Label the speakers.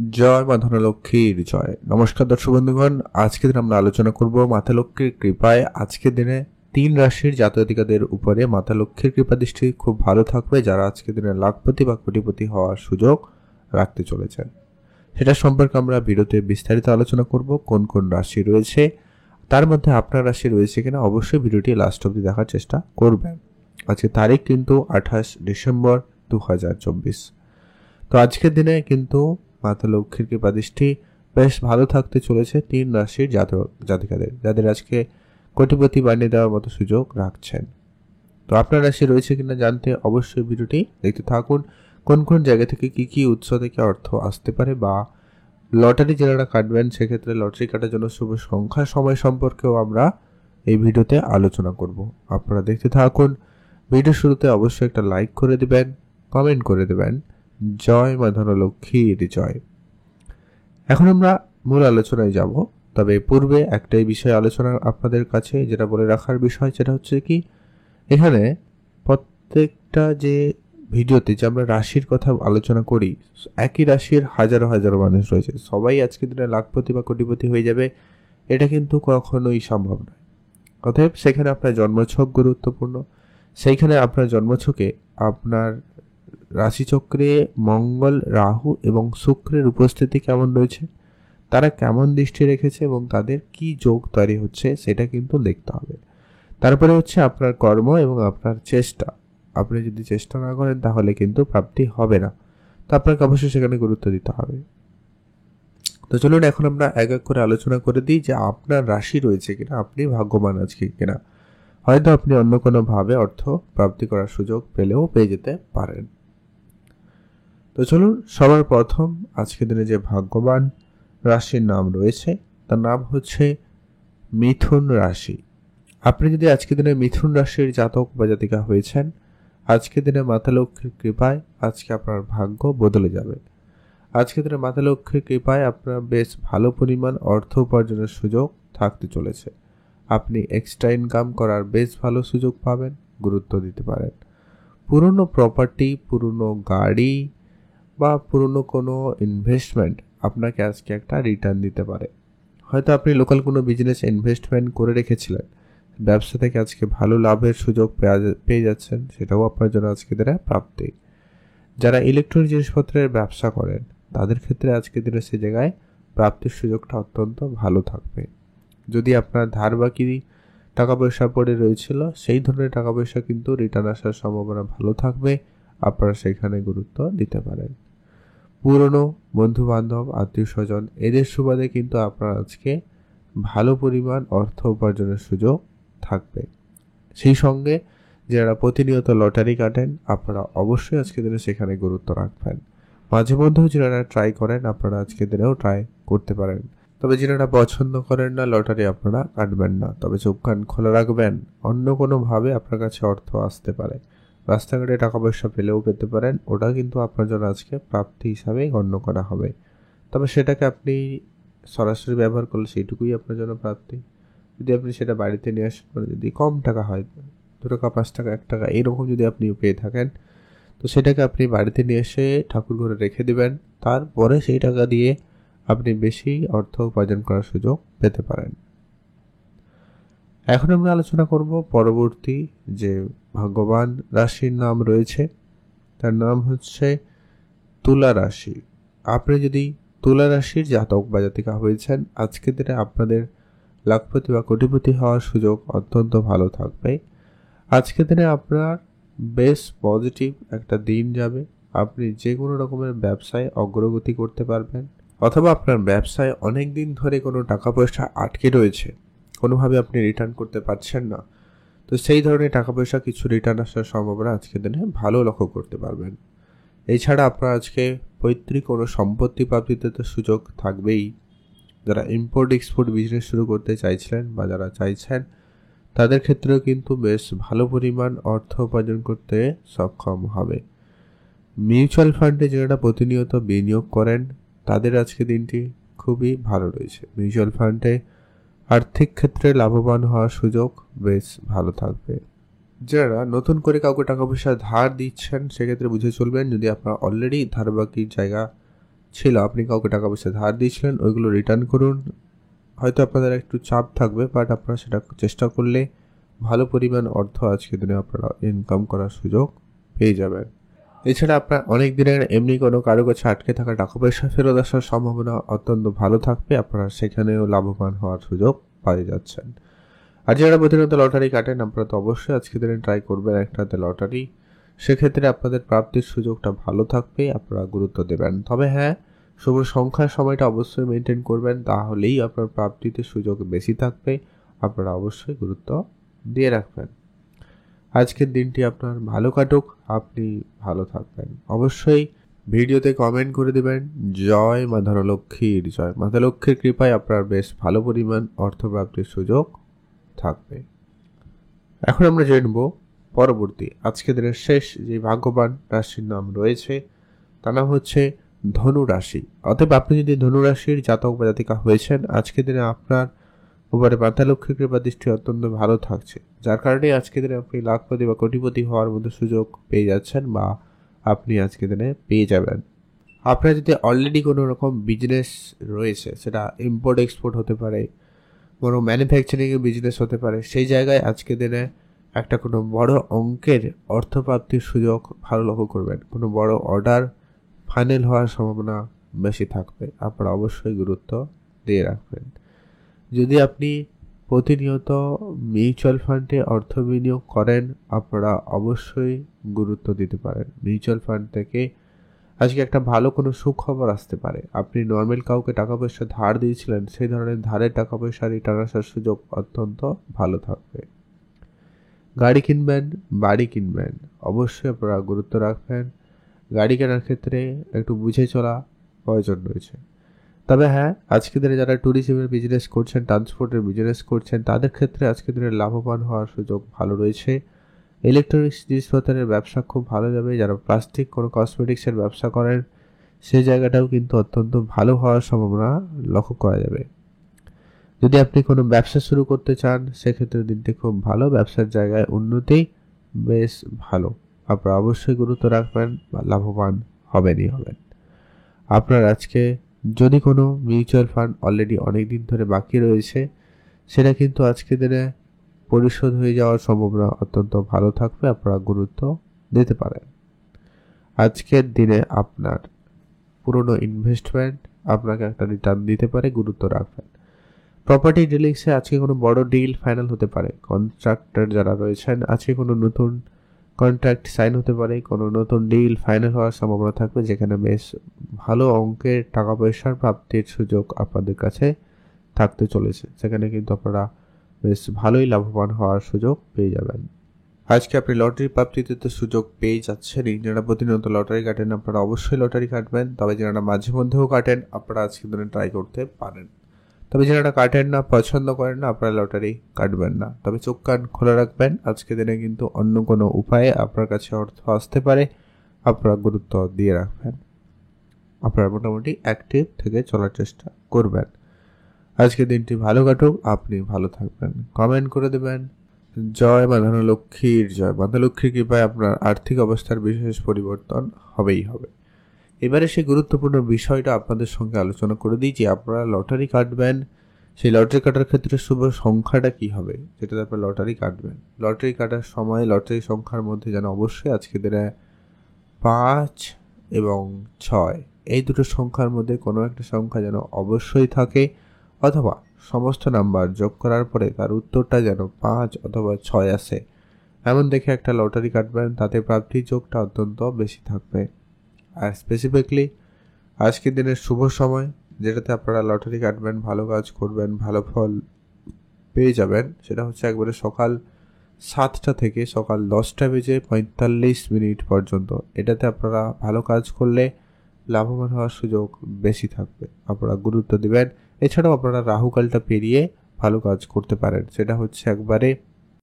Speaker 1: জয় মা ধনলক্ষ্মীর জয়। নমস্কার দর্শক বন্ধুগণ, আজকে দিন আমরা আলোচনা করব মাতা লক্ষ্মীর কৃপায় আজকের দিনে 3 রাশির জাতক-জাতিকাদের উপরে মাতা লক্ষ্মীর কৃপা দৃষ্টি খুব ভালো থাকবে, যারা আজকের দিনে লাখপতি বা কোটিপতি হওয়ার সুযোগ রাখতে চলেছেন। সেটা সম্পর্কে আমরা ভিডিওতে বিস্তারিত আলোচনা করব। কোন কোন রাশি রয়েছে, তার মধ্যে আপনার রাশি রয়েছে কিনা অবশ্যই ভিডিওটি লাস্ট অবধি দেখার চেষ্টা করবেন। আজকে তারিখ কিন্তু 28 ডিসেম্বর 2024। তো আজকের দিনে কিন্তু মাতা লক্ষ্মীর কৃপা দৃষ্টি বেশ ভালো থাকতে চলেছে 3 রাশির জাতক-জাতিকাদের, যাদের আজকে কোটিপতি বানিয়ে দেওয়ার মতো সুযোগ রাখছেন। তো আপনার রাশি রয়েছে কিনা জানতে অবশ্যই ভিডিওটি দেখতে থাকুন। কোন কোন জায়গা থেকে কি উৎস থেকে অর্থ আসতে পারে, বা লটারি যারা কাটবেন সেক্ষেত্রে লটারি কাটার জন্য শুভ সংখ্যা সময় সম্পর্কেও আমরা এই ভিডিওতে আলোচনা করব। আপনারা দেখতে থাকুন। ভিডিও শুরুতে অবশ্যই একটা লাইক করে দিবেন, কমেন্ট করে দেবেন জয় মা ধনলক্ষ্মীর জয়। এখন আমরা মূল আলোচনায় যাব, তবে পূর্বে একটাই বিষয় আলোচনা আপনাদের কাছে যেটা বলে রাখার বিষয়, সেটা হচ্ছে কি, এখানে প্রত্যেকটা যে ভিডিওতে যে আমরা রাশির কথা আলোচনা করি, একই রাশির হাজারো হাজারো মানুষ রয়েছে, সবাই আজকের দিনে লাখপতি বা কোটিপতি হয়ে যাবে এটা কিন্তু কখনোই সম্ভব নয়। অতএব সেখানে আপনার জন্মছক গুরুত্বপূর্ণ। সেইখানে আপনার জন্মছকে আপনার রাশিচক্রে মঙ্গল, রাহু এবং শুক্রের উপস্থিতি কেমন রয়েছে, তারা কেমন দৃষ্টি রেখেছে এবং তাদের কি যোগ তৈরি হচ্ছে সেটা কিন্তু দেখতে হবে। তারপরে হচ্ছে আপনার কর্ম এবং আপনার চেষ্টা। আপনি যদি চেষ্টা না করেন তাহলে কিন্তু প্রাপ্তি হবে না, তো আপনাকে অবশ্যই সেখানে গুরুত্ব দিতে হবে। তো চলুন এখন আমরা এক এক করে আলোচনা করে দিই যে আপনার রাশি রয়েছে কিনা, আপনি ভাগ্যবান আজকে কিনা। হয়তো আপনি অন্য কোনো ভাবে অর্থ প্রাপ্তি করার সুযোগ পেয়ে যেতে পারেন। তো চলুন, সবার প্রথম আজকের দিনে যে ভাগ্যবান রাশির নাম রয়েছে তার নাম হচ্ছে মিথুন রাশি। আপনি যদি আজকের দিনে মিথুন রাশির জাতক বা জাতিকা হয়েছেন, আজকের দিনে মাতা লক্ষ্মীর কৃপায় আজকে আপনার ভাগ্য বদলে যাবে। আজকের দিনে মাতা লক্ষ্মীর কৃপায় আপনার বেশ ভালো পরিমাণ অর্থ উপার্জনের সুযোগ থাকতে চলেছে। আপনি এক্সট্রা ইনকাম করার বেশ ভালো সুযোগ পাবেন, গুরুত্ব দিতে পারেন। পুরনো প্রপার্টি, পুরনো গাড়ি বা পুরনো কোনো ইনভেস্টমেন্ট আপনাকে আজকে একটা রিটার্ন দিতে পারে। হয়তো আপনি লোকাল কোনো বিজনেস ইনভেস্টমেন্ট করে রেখেছিলেন, ব্যবসা থেকে আজকে ভালো লাভের সুযোগ পেয়ে যাচ্ছেন, সেটাও আপনার জন্য আজকে দিনে প্রাপ্তি। যারা ইলেকট্রনিক জিনিসপত্রের ব্যবসা করেন তাদের ক্ষেত্রে আজকে দিনে সে জায়গায় প্রাপ্তির সুযোগটা অত্যন্ত ভালো থাকবে। যদি আপনার ধার বাকি টাকা পয়সা পড়ে রয়েছিল, সেই ধরনের টাকা পয়সা কিন্তু রিটার্ন আসার সম্ভাবনা ভালো থাকবে, আপনারা সেখানে গুরুত্ব দিতে পারেন। পুরনো বন্ধু বান্ধব, আত্মীয় স্বজন এদের সুবাদে কিন্তু আপনার আজকে ভালো পরিমাণ অর্থ উপার্জনের সুযোগ থাকবে। সেই সঙ্গে যারা প্রতিনিয়ত লটারি কাটেন, আপনারা অবশ্যই আজকে দিনে সেখানে গুরুত্ব রাখবেন। মাঝে মধ্যেও যারা ট্রাই করেন, আপনারা আজকে দিনেও ট্রাই করতে পারেন। তবে যারা পছন্দ করেন না লটারি, আপনারা কাটবেন না, তবে চোখ কান খোলা রাখবেন, অন্য কোনোভাবে আপনার কাছে অর্থ আসতে পারে। রাস্তাঘাটে টাকা পয়সা পেলেও পেতে পারেন, ওটা কিন্তু আপনার জন্য আজকে প্রাপ্তি হিসাবেই গণ্য করা হবে। তবে সেটাকে আপনি সরাসরি ব্যবহার করলে সেইটুকুই আপনার জন্য প্রাপ্তি। যদি আপনি সেটা বাড়িতে নিয়ে আসেন, যদি কম টাকা হয়, 2 টাকা 5 টাকা 1 টাকা এইরকম যদি আপনি পেয়ে থাকেন, তো সেটাকে আপনি বাড়িতে নিয়ে এসে ঠাকুর ঘরে রেখে দিবেন। তারপরে সেই টাকা দিয়ে আপনি বেশি অর্থ উপার্জন করার সুযোগ পেতে পারেন। এখন আমরা আলোচনা করব পরবর্তী যে ভাগ্যবান রাশির নাম রয়েছে, তার নাম হচ্ছে তুলা রাশি। আপনি যদি তুলা রাশির জাতক বা জাতিকা হয়েছেন, আজকের দিনে আপনাদের লাখপতি বা কোটিপতি হওয়ার সুযোগ অত্যন্ত ভালো থাকবে। আজকের দিনে আপনার বেশ পজিটিভ একটা দিন যাবে। আপনি যে কোনো রকমের ব্যবসায় অগ্রগতি করতে পারবেন, অথবা আপনার ব্যবসায় অনেক দিন ধরে কোনো টাকা পয়সা আটকে রয়েছে, কোনোভাবে আপনি রিটার্ন করতে পারছেন না, তো সেই ধরনের টাকা পয়সা কিছু রিটার্ন আসার সম্ভাবনা আজকের দিনে ভালো লক্ষ্য করতে পারবেন। এছাড়া আপনার আজকে পৈতৃক কোনো সম্পত্তি প্রাপ্তিতে তো সুযোগ থাকবেই। যারা ইম্পোর্ট এক্সপোর্ট বিজনেস শুরু করতে চাইছিলেন বা যারা চাইছেন, তাদের ক্ষেত্রেও কিন্তু বেশ ভালো পরিমাণ অর্থ উপার্জন করতে সক্ষম হবে। মিউচুয়াল ফান্ডে যারা প্রতিনিয়ত বিনিয়োগ করেন, তাদের আজকে দিনটি খুবই ভালো রয়েছে। মিউচুয়াল ফান্ডে আর্থিক ক্ষেত্রে লাভবান হওয়ার সুযোগ বেশ ভালো থাকবে। যারা নতুন করে কাউকে টাকা পয়সা ধার দিচ্ছেন, সেক্ষেত্রে বুঝে চলবেন, যদি আপনার অলরেডি ধার বাকির জায়গা ছিল, আপনি কাউকে টাকা পয়সা ধার দিয়েছিলেন, ওইগুলো রিটার্ন করুন। হয়তো আপনাদের একটু চাপ থাকবে, বাট আপনারা সেটা চেষ্টা করলে ভালো পরিমাণ অর্থ আজকের দিনে আপনারা ইনকাম করার সুযোগ পেয়ে যাবেন। এছাড়া আপনার অনেক দিনের এমনি কোনো কারো কাছে আটকে থাকা টাকা পয়সা ফেরত আসার সম্ভাবনা অত্যন্ত ভালো থাকবে, আপনারা সেখানেও লাভবান হওয়ার সুযোগ পেয়ে যাচ্ছেন। আর যারা প্রতিনিয়ত লটারি কাটেন, আপনারা তো অবশ্যই আজকের দিনে ট্রাই করবেন একটাতে লটারি, সেক্ষেত্রে আপনাদের প্রাপ্তির সুযোগটা ভালো থাকবে, আপনারা গুরুত্ব দেবেন। তবে হ্যাঁ, শুভ সংখ্যার সময়টা অবশ্যই মেনটেন করবেন, তাহলেই আপনার প্রাপ্তিতে সুযোগ বেশি থাকবে, আপনারা অবশ্যই গুরুত্ব দিয়ে রাখবেন। আজকের দিনটি আপনার ভালো কাটুক, আপনি ভালো থাকবেন। অবশ্যই ভিডিওতে কমেন্ট করে দেবেন জয় মা ধনলক্ষ্মীর জয়। মা ধনলক্ষ্মীর কৃপায় আপনার বেশ ভালো পরিমাণ অর্থপ্রাপ্তির সুযোগ থাকবে। এখন আমরা জানব পরবর্তী আজকের দিনের শেষ যে ভাগ্যবান রাশির নাম রয়েছে তার নাম হচ্ছে ধনু রাশি। অতএব আপনি যদি ধনু রাশির জাতক বা জাতিকা হয়েছেন, আজকের দিনে আপনার উপরে মাতা লক্ষ্মীর কৃপা দৃষ্টি অত্যন্ত ভালো থাকছে, যার কারণে আজকের দিনে আপনি লাখপতি বা কোটিপতি হওয়ার মতো সুযোগ পেয়ে যাচ্ছেন বা আপনি আজকের দিনে পেয়ে যাবেন। আপনার যদি অলরেডি কোনো রকম বিজনেস রয়েছে, সেটা ইম্পোর্ট এক্সপোর্ট হতে পারে, কোনো ম্যানুফ্যাকচারিংয়ের বিজনেস হতে পারে, সেই জায়গায় আজকের দিনে একটা কোনো বড় অঙ্কের অর্থপ্রাপ্তির সুযোগ ভালো লক্ষ্য করবেন। কোনো বড় অর্ডার ফাইনাল হওয়ার সম্ভাবনা বেশি থাকবে, আপনারা অবশ্যই গুরুত্ব দিয়ে রাখবেন। যদি আপনি প্রতিনিয়ত মিউচুয়াল ফান্ডে অর্থ বিনিয়োগ করেন, আপনারা অবশ্যই গুরুত্ব দিতে পারেন। মিউচুয়াল ফান্ড থেকে আজকে একটা ভালো কোনো সুখবর আসতে পারে। আপনি নর্মাল কাউকে টাকা পয়সা ধার দিয়েছিলেন, সেই ধরনের ধারের টাকা পয়সা রিটার্ন আসার সুযোগ অত্যন্ত ভালো থাকবে। গাড়ি কিনবেন, বাড়ি কিনবেন, অবশ্যই আপনারা গুরুত্ব রাখবেন। গাড়ি কেনার ক্ষেত্রে একটু বুঝে চলা প্রয়োজন রয়েছে। তবে হ্যাঁ, আজকের দিনে যারা ট্যুরিজমের বিজনেস করছেন, ট্রান্সপোর্টের বিজনেস করছেন, তাদের ক্ষেত্রে আজকের দিনে লাভবান হওয়ার সুযোগ ভালো রয়েছে। ইলেকট্রনিক্স জিনিসপত্রের ব্যবসা খুব ভালো যাবে। যারা প্লাস্টিক কোনো কসমেটিক্সের ব্যবসা করেন, সেই জায়গাটাও কিন্তু অত্যন্ত ভালো হওয়ার সম্ভাবনা লক্ষ্য করা যাবে। যদি আপনি কোনো ব্যবসা শুরু করতে চান, সেক্ষেত্রে দিনটি খুব ভালো, ব্যবসার জায়গায় উন্নতি বেশ ভালো, আপনারা অবশ্যই গুরুত্ব রাখবেন বা লাভবান হবেনই হবেন। আপনার আজকে যদি কোনো মিউচুয়াল ফান্ড অলরেডি অনেক দিন ধরে বাকি রয়েছে, সেটা কিন্তু আজকের দিনে পরিশোধ হয়ে যাওয়ার সম্ভাবনা অত্যন্ত ভালো থাকবে, আপনারা গুরুত্ব দিতে পারেন। আজকের দিনে আপনার পুরনো ইনভেস্টমেন্ট আপনাকে একটা রিটার্ন দিতে পারে, গুরুত্ব রাখবেন। প্রপার্টি ডিলিংসে আজকে কোনো বড় ডিল ফাইনাল হতে পারে। কন্ট্রাক্টর যারা রয়েছেন, আজকে কোনো নতুন কন্ট্রাক্ট সাইন হতে পারে, কোনো নতুন ডিল ফাইনাল হওয়ার সম্ভাবনা থাকবে, যেখানে বেশ ভালো অঙ্কের টাকা পয়সার প্রাপ্তির সুযোগ আপনাদের কাছে থাকতে চলেছে। সেখানে কিন্তু আপনারা বেশ ভালোই লাভবান হওয়ার সুযোগ পেয়ে যাবেন। আজকে আপনি লটারি প্রাপ্তিতে তো সুযোগ পেয়ে যাচ্ছেন। যারা প্রতিনিয়ত লটারি কাটেন, আপনারা অবশ্যই লটারি কাটবেন। তবে যারা মাঝে মধ্যেও কাটেন, আপনারা আজকে দিনে ট্রাই করতে পারেন। তবে যারা কাটেন না, পছন্দ করেন না, আপনারা লটারি কাটবেন না। তবে চোখ কান খোলা রাখবেন, আজকে দিনে কিন্তু অন্য কোনো উপায়ে আপনার কাছে অর্থ আসতে পারে, আপনারা গুরুত্ব দিয়ে রাখবেন। আপনারা মোটামুটি অ্যাক্টিভ থেকে চলার চেষ্টা করবেন। আজকে দিনটি ভালো কাটুক, আপনি ভালো থাকবেন। কমেন্ট করে দেবেন জয় মা ধনলক্ষ্মীর জয়। মা ধনলক্ষ্মীর কৃপায় আপনার আর্থিক অবস্থার বিশেষ পরিবর্তন হবেই হবে। এবারে সেই গুরুত্বপূর্ণ বিষয়টা আপনাদের সঙ্গে আলোচনা করে দিই যে আপনারা লটারি কাটবেন, সেই লটারি কাটার ক্ষেত্রে শুভ সংখ্যাটা কি হবে, যেটাতে আপনারা লটারি কাটবেন। লটারি কাটার সময় লটারি সংখ্যার মধ্যে যেন অবশ্যই আজকে দিনে 5 এবং 6 এই দুটো সংখ্যার মধ্যে কোনো একটা সংখ্যা যেন অবশ্যই থাকে, অথবা সমস্ত নাম্বার যোগ করার পরে তার উত্তরটা যেন 5 অথবা 6 আসে, এমন দেখে একটা লটারি কাটবেন। তাতে প্রাপ্তির যোগটা অত্যন্ত বেশি থাকবে। আর স্পেসিফিকলি আজকের দিনের শুভ সময় যেটাতে আপনারা লটারি কাটবেন, ভালো কাজ করবেন, ভালো ফল পেয়ে যাবেন, সেটা হচ্ছে একবারে সকাল 7টা থেকে সকাল 10:45 পর্যন্ত। এটাতে আপনারা ভালো কাজ করলে লাভবান হওয়ার সুযোগ বেশি থাকবে, আপনারা গুরুত্ব দিবেন। এছাড়াও আপনারা রাহুকালটা পেরিয়ে ভালো কাজ করতে পারেন, সেটা হচ্ছে একবারে